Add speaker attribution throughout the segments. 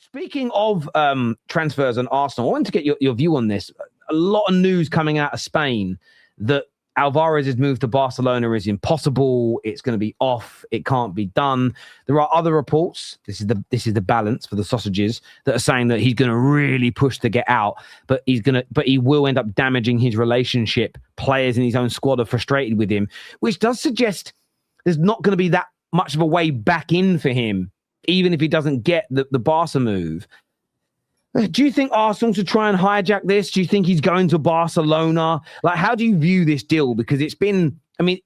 Speaker 1: Speaking of transfers and Arsenal, I wanted to get your view on this. A lot of news coming out of Spain that Alvarez's move to Barcelona is impossible. It's going to be off. It can't be done. There are other reports. This is the balance for the sausages that are saying that he's going to really push to get out, but he will end up damaging his relationship. Players in his own squad are frustrated with him, which does suggest there's not going to be that much of a way back in for him, even if he doesn't get the Barca move. Do you think Arsenal should try and hijack this? Do you think he's going to Barcelona? Like, how do you view this deal? Because it's been, I mean,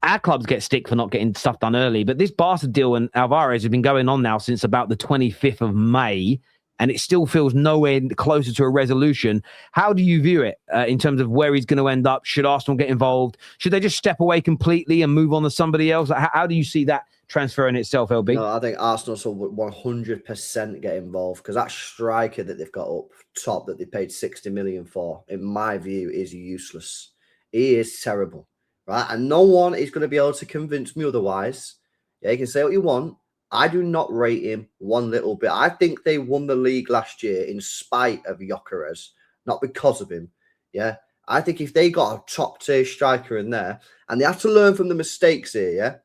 Speaker 1: our clubs get stick for not getting stuff done early, but this Barca deal and Alvarez have been going on now since about the 25th of May, and it still feels nowhere closer to a resolution. How do you view it in terms of where he's going to end up? Should Arsenal get involved? Should they just step away completely and move on to somebody else? Like, how do you see that transfer in itself, LB?
Speaker 2: No, I think Arsenal will 100% get involved, because that striker that they've got up top that they paid 60 million for, in my view, is useless. He is terrible, right? And no one is going to be able to convince me otherwise. Yeah, you can say what you want. I do not rate him one little bit. I think they won the league last year in spite of Gyokeres, not because of him. Yeah, I think if they got a top-tier striker in there, and they have to learn from the mistakes here,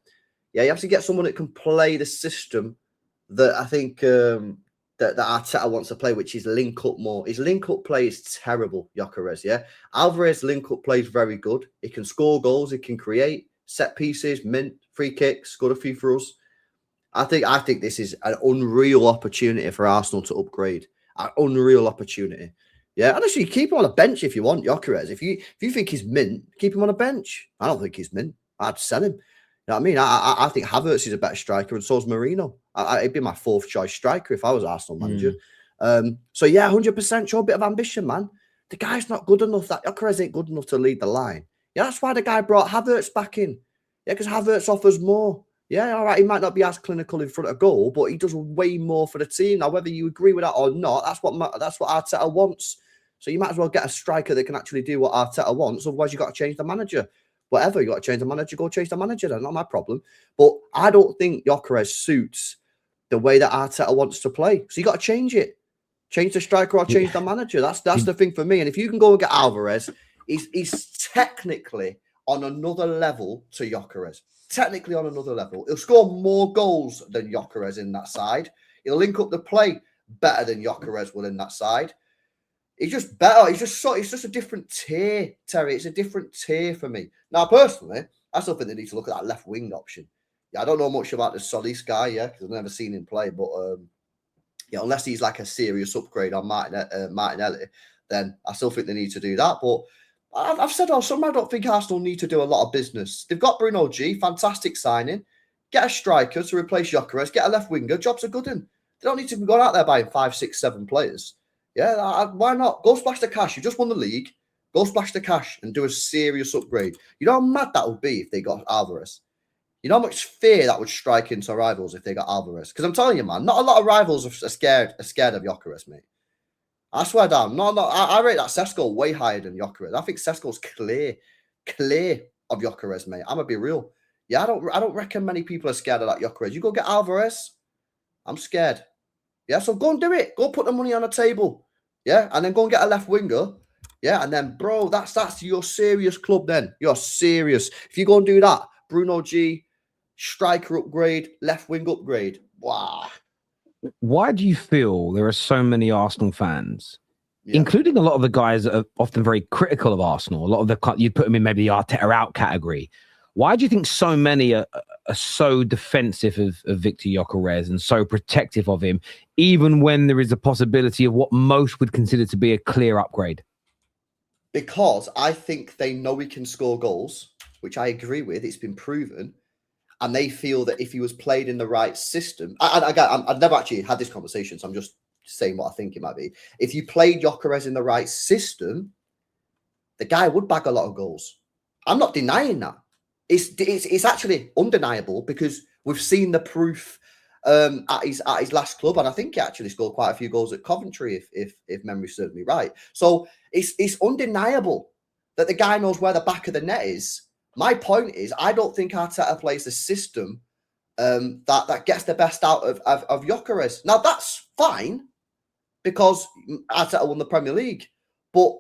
Speaker 2: yeah, you have to get someone that can play the system that I think that Arteta wants to play, which is link up more. His link up play is terrible, Gyokeres, yeah. Alvarez link up play is very good. He can score goals, he can create set pieces, mint, free kicks, scored a few for us. I think this is an unreal opportunity for Arsenal to upgrade. An unreal opportunity. Yeah, honestly, keep him on a bench if you want, Gyokeres. If you think he's mint, keep him on a bench. I don't think he's mint. I'd sell him. You know what I mean? I think Havertz is a better striker, and so is Marino. It'd be my fourth choice striker if I was Arsenal manager. So yeah, 100% show a bit of ambition, man. The guy's not good enough. That Gyokeres ain't good enough to lead the line. Yeah, that's why the guy brought Havertz back in. Yeah, because Havertz offers more. Yeah, all right, he might not be as clinical in front of goal, but he does way more for the team. Now, whether you agree with that or not, that's what Arteta wants. So you might as well get a striker that can actually do what Arteta wants. Otherwise, you've got to change the manager. Whatever, you got to change the manager, go change the manager. That's not my problem. But I don't think Gyokeres suits the way that Arteta wants to play. So you got to change it. Change the striker or change the manager. That's the thing for me. And if you can go and get Alvarez, he's technically on another level to Gyokeres. Technically on another level. He'll score more goals than Gyokeres in that side. He'll link up the play better than Gyokeres will in that side. He's just better. It's just a different tier, Terry. It's a different tier for me. Now, personally, I still think they need to look at that left wing option. Yeah, I don't know much about the Solis guy, yeah, because I've never seen him play. But yeah, unless he's like a serious upgrade on Martinelli, then I still think they need to do that. But I've said all summer, I don't think Arsenal need to do a lot of business. They've got Bruno G, fantastic signing. Get a striker to replace Gyokeres. Get a left winger. Jobs are good. They don't need to be going out there buying 5, 6, 7 players. Yeah, why not? Go splash the cash. You just won the league. Go splash the cash and do a serious upgrade. You know how mad that would be if they got Alvarez? You know how much fear that would strike into rivals if they got Alvarez? Because I'm telling you, man, not a lot of rivals are scared of Gyokeres, mate. I swear down. No, I rate that Sesko way higher than Gyokeres. I think Sesko's clear of Gyokeres, mate. I'm gonna be real. Yeah, I don't reckon many people are scared of that Gyokeres. You go get Alvarez, I'm scared. Yeah, so go and do it. Go put the money on the table. Yeah, and then go and get a left winger. Yeah, and then, bro, that's your serious club then. You're serious. If you go and do that, Bruno G, striker upgrade, left wing upgrade. Wow.
Speaker 1: Why do you feel there are so many Arsenal fans, including a lot of the guys that are often very critical of Arsenal? A lot of you'd put them in maybe the Arteta out category. Why do you think so many are so defensive of Viktor Gyokeres and so protective of him, even when there is a possibility of what most would consider to be a clear upgrade?
Speaker 2: Because I think they know he can score goals, which I agree with. It's been proven. And they feel that if he was played in the right system, I've never actually had this conversation, so I'm just saying what I think it might be. If you played Gyokeres in the right system, the guy would bag a lot of goals. I'm not denying that. It's actually undeniable because we've seen the proof at his last club, and I think he actually scored quite a few goals at Coventry, if memory serves me right. So it's undeniable that the guy knows where the back of the net is. My point is, I don't think Arteta plays a system that gets the best out of Gyokeres. Now, that's fine. because Arteta won the Premier League. But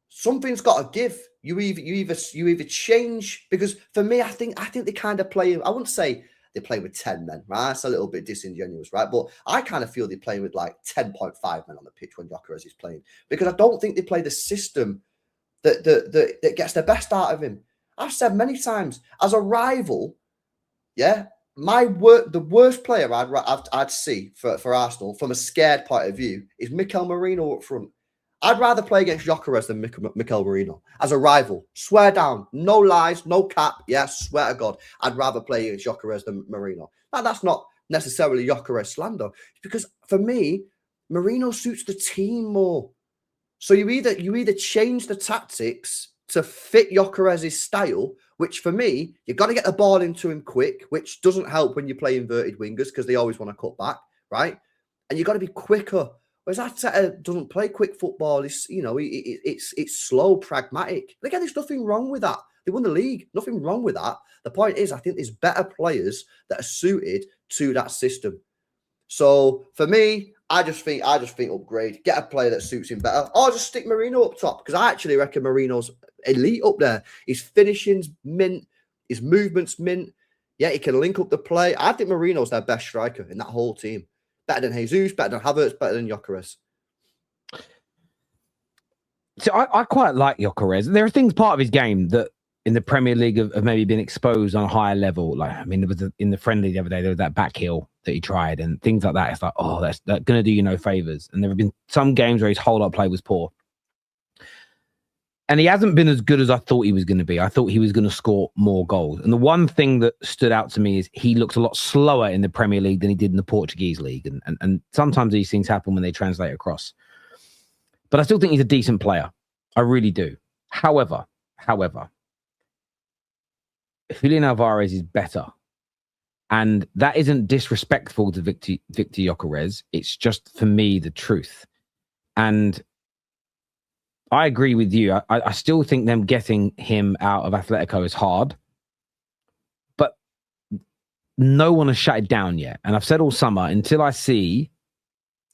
Speaker 2: something's got to give. You either change, because for me, I think they kind of play. I wouldn't say they play with 10 men, right? That's a little bit disingenuous, right? But I kind of feel they play with like 10.5 men on the pitch when Gyokeres is playing, because I don't think they play the system that gets the best out of him. I've said many times, as a rival, yeah, the worst player I'd see for Arsenal from a scared point of view is Mikel Merino up front. I'd rather play against Gyokeres than Mikel Merino as a rival. Swear down. No lies, no cap. Yeah, swear to God. I'd rather play against Gyokeres than Merino. Now, that's not necessarily Gyokeres slander, because for me, Merino suits the team more. So you either change the tactics to fit Gyokeres' style, which for me, you've got to get the ball into him quick, which doesn't help when you play inverted wingers because they always want to cut back, right? And you've got to be quicker. Whereas Arteta doesn't play quick football. It's, it's slow, pragmatic. And again, there's nothing wrong with that. They won the league. Nothing wrong with that. The point is, I think there's better players that are suited to that system. So for me, I just think upgrade, get a player that suits him better, or just stick Merino up top, because I actually reckon Merino's elite up there. His finishing's mint, his movement's mint. Yeah, he can link up the play. I think Merino's their best striker in that whole team. Better than Jesus, better than Havertz, better than Gyokeres.
Speaker 1: So I quite like Gyokeres. There are things part of his game that in the Premier League have maybe been exposed on a higher level. Like, I mean, there was in the friendly the other day, there was that back heel that he tried and things like that. It's like, oh, that's going to do you no favors. And there have been some games where his hold-up play was poor. And he hasn't been as good as I thought he was going to be. I thought he was going to score more goals. And the one thing that stood out to me is he looks a lot slower in the Premier League than he did in the Portuguese league. And sometimes these things happen when they translate across. But I still think he's a decent player. I really do. However, Julian Alvarez is better. And that isn't disrespectful to Viktor Gyokeres. It's just, for me, the truth. And I agree with you. I still think them getting him out of Atletico is hard. But no one has shut it down yet. And I've said all summer, until I see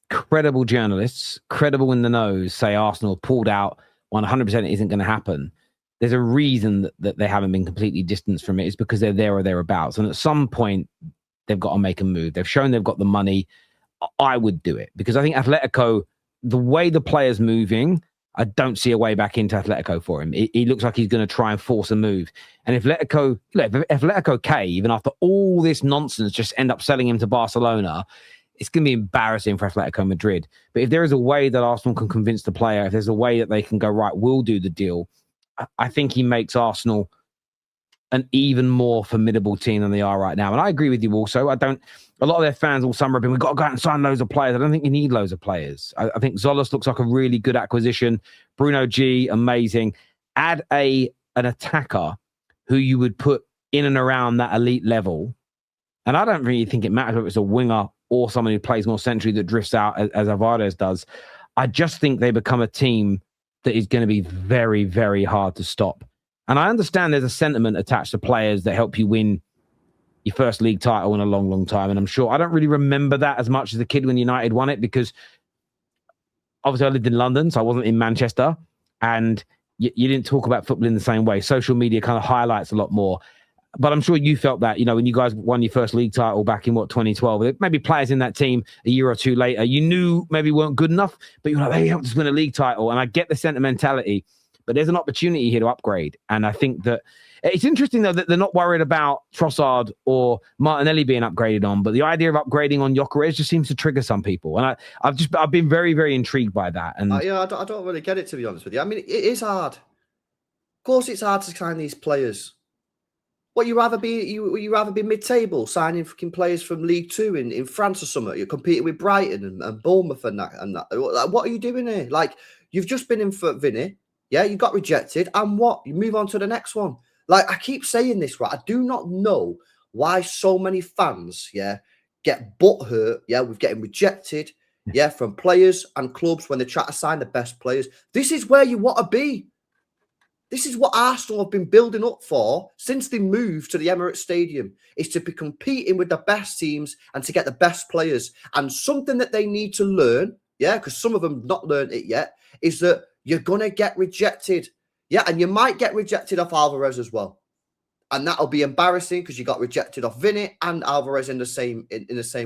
Speaker 1: credible journalists, credible in the nose, say Arsenal pulled out 100% isn't going to happen, there's a reason that they haven't been completely distanced from it. It's because they're there or thereabouts. And at some point, they've got to make a move. They've shown they've got the money. I would do it, because I think Atletico, the way the player's moving, I don't see a way back into Atletico for him. He looks like he's going to try and force a move. And if Atletico K, even after all this nonsense, just end up selling him to Barcelona, it's going to be embarrassing for Atletico Madrid. But if there is a way that Arsenal can convince the player, if there's a way that they can go, right, we'll do the deal, I think he makes Arsenal an even more formidable team than they are right now. And I agree with you also. A lot of their fans all summer have been, we've got to go out and sign loads of players. I don't think you need loads of players. I think Zolas looks like a really good acquisition. Bruno G, amazing. Add an attacker who you would put in and around that elite level. And I don't really think it matters whether it's a winger or someone who plays more centrally that drifts out as Alvarez does. I just think they become a team that is going to be very, very hard to stop. And I understand there's a sentiment attached to players that help you win your first league title in a long, long time. And I'm sure I don't really remember that as much as a kid when United won it, because obviously I lived in London, so I wasn't in Manchester. And you didn't talk about football in the same way. Social media kind of highlights a lot more. But I'm sure you felt that, when you guys won your first league title back in 2012, maybe players in that team a year or two later, you knew maybe weren't good enough, but you're like, they helped us win a league title. And I get the sentimentality, but there's an opportunity here to upgrade. And I think that it's interesting, though, that they're not worried about Trossard or Martinelli being upgraded on, but the idea of upgrading on Gyokeres just seems to trigger some people. And I've been very, very intrigued by that. And
Speaker 2: I don't really get it, to be honest with you. I mean, it is hard. Of course, it's hard to sign these players. What you rather be mid-table, signing fucking players from League Two in France or something? You're competing with Brighton and Bournemouth and that. Like, what are you doing here? Like, you've just been in for Vinny, yeah, you got rejected, and what? You move on to the next one. Like, I keep saying this, right? I do not know why so many fans, yeah, get butthurt, yeah, with getting rejected, yeah, from players and clubs when they try to sign the best players. This is where you want to be. This is what Arsenal have been building up for since they moved to the Emirates Stadium, is to be competing with the best teams and to get the best players. And something that they need to learn, yeah, because some of them not learned it yet, is that you're going to get rejected. Yeah, and you might get rejected off Alvarez as well. And that'll be embarrassing because you got rejected off Vinny and Alvarez in the same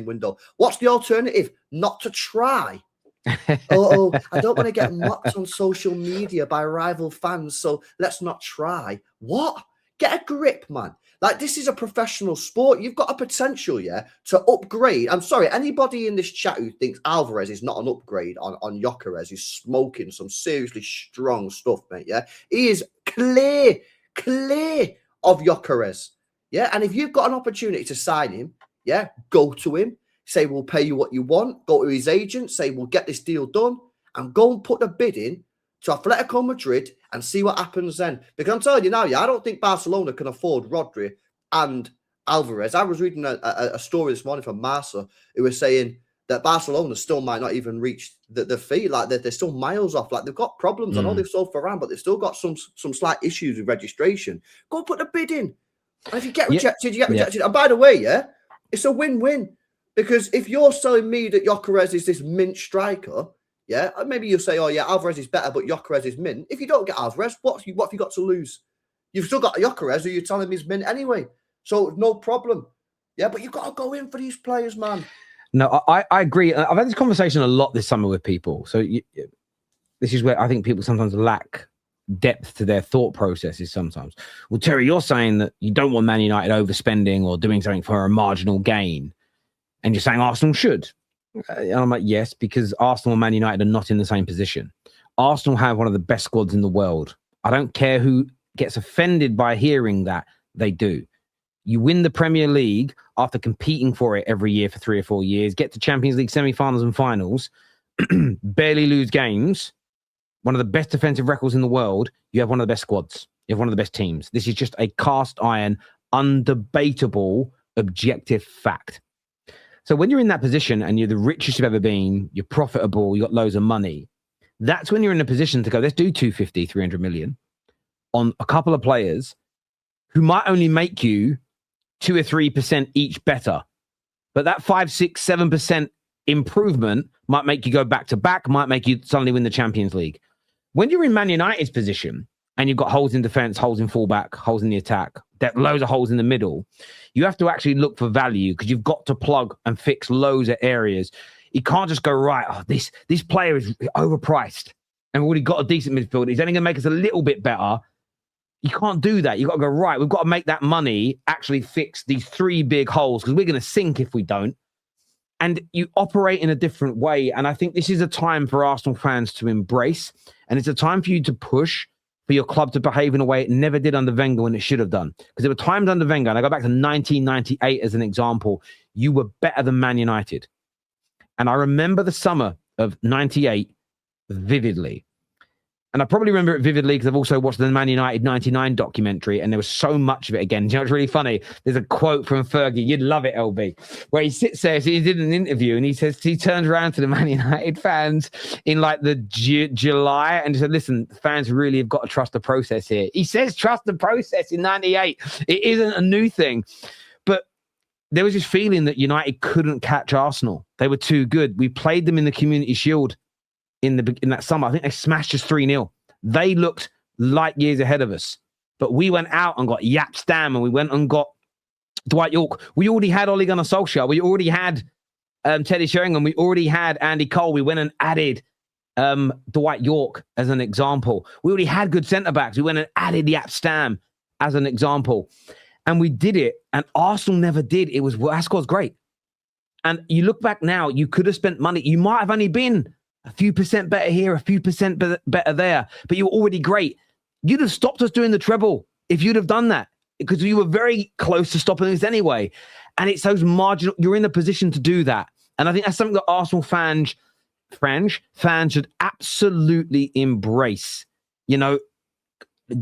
Speaker 2: window. What's the alternative? Not to try. I don't want to get mocked on social media by rival fans, so let's not try. What? Get a grip, man. Like, this is a professional sport. You've got a potential, yeah, to upgrade. I'm sorry, anybody in this chat who thinks Alvarez is not an upgrade on Gyokeres is smoking some seriously strong stuff, mate, yeah? He is clear of Gyokeres, yeah? And if you've got an opportunity to sign him, yeah, go to him. Say, we'll pay you what you want. Go to his agent. Say, we'll get this deal done. And go and put a bid in to Atletico Madrid and see what happens then. Because I'm telling you now, yeah, I don't think Barcelona can afford Rodri and Alvarez. I was reading a story this morning from Marca who was saying that Barcelona still might not even reach the fee. Like, they're still miles off. Like, they've got problems. I know they've sold Ferran, but they've still got some slight issues with registration. Go and put a bid in. And if you get rejected, you get rejected. And by the way, yeah, it's a win-win. Because if you're telling me that Gyokeres is this mint striker, yeah, maybe you'll say, oh, yeah, Alvarez is better, but Gyokeres is mint. If you don't get Alvarez, what have you got to lose? You've still got Gyokeres, who you're telling me is mint anyway. So no problem. Yeah, but you've got to go in for these players, man.
Speaker 1: No, I agree. I've had this conversation a lot this summer with people. So this is where I think people sometimes lack depth to their thought processes sometimes. Well, Terry, you're saying that you don't want Man United overspending or doing something for a marginal gain. And you're saying Arsenal should. And I'm like, yes, because Arsenal and Man United are not in the same position. Arsenal have one of the best squads in the world. I don't care who gets offended by hearing that. They do. You win the Premier League after competing for it every year for 3 or 4 years, get to Champions League semi-finals and finals, barely lose games, one of the best defensive records in the world. You have one of the best squads. You have one of the best teams. This is just a cast iron, undebatable, objective fact. So when you're in that position and you're the richest you've ever been, you're profitable, you've got loads of money, that's when you're in a position to go, let's do 250, 300 million on a couple of players who might only make you 2 or 3% each better. But that 5, 6, 7% improvement might make you go back to back, might make you suddenly win the Champions League. When you're in Man United's position and you've got holes in defense, holes in fullback, holes in the attack, loads of holes in the middle, you have to actually look for value because you've got to plug and fix loads of areas. You can't just go, right, oh, this player is overpriced and we've already got a decent midfielder. He's only going to make us a little bit better. You can't do that. You've got to go, right, we've got to make that money actually fix these 3 big holes because we're going to sink if we don't. And you operate in a different way. And I think this is a time for Arsenal fans to embrace. And it's a time for you to push for your club to behave in a way it never did under Wenger when it should have done. Because there were times under Wenger, and I go back to 1998 as an example, you were better than Man United. And I remember the summer of 98 vividly. And I probably remember it vividly because I've also watched the Man United 99 documentary, and there was so much of it again. Do you know what's really funny? There's a quote from Fergie, you'd love it, LB, where he sits there, so he did an interview, and he says, he turns around to the Man United fans in like the July and said, listen, fans really have got to trust the process here. He says, trust the process in 98. It isn't a new thing. But there was this feeling that United couldn't catch Arsenal. They were too good. We played them in the Community Shield in that summer. I think they smashed us 3-0. They looked light years ahead of us. But we went out and got Yap Stam and we went and got Dwight York. We already had Ole Gunnar Solskjaer. We already had Teddy Sheringham. We already had Andy Cole. We went and added Dwight York as an example. We already had good centre-backs. We went and added Yap Stam as an example. And we did it. And Arsenal never did. It was, well, that squad's great. And you look back now, you could have spent money. You might have only been a few percent better here, a few percent better there, but you were already great. You'd have stopped us doing the treble if you'd have done that because you were very close to stopping us anyway. And it's those marginal, you're in the position to do that. And I think that's something that Arsenal fans should absolutely embrace. You know,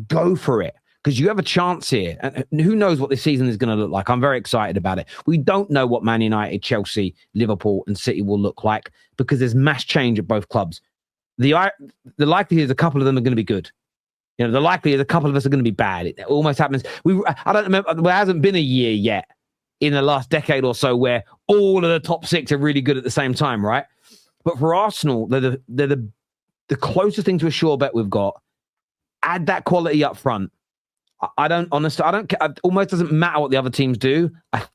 Speaker 1: go for it. Because you have a chance here. And who knows what this season is going to look like. I'm very excited about it. We don't know what Man United, Chelsea, Liverpool and City will look like because there's mass change at both clubs. The likelihood is a couple of them are going to be good. You know, the likelihood is a couple of us are going to be bad. It almost happens. I don't remember. There hasn't been a year yet in the last decade or so where all of the top 6 are really good at the same time, right? But for Arsenal, they're the closest thing to a sure bet we've got. Add that quality up front. I don't it almost doesn't matter what the other teams do. I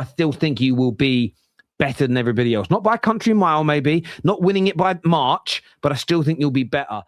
Speaker 1: still think you will be better than everybody else. Not by a country mile, maybe. Not winning it by March, but I still think you'll be better.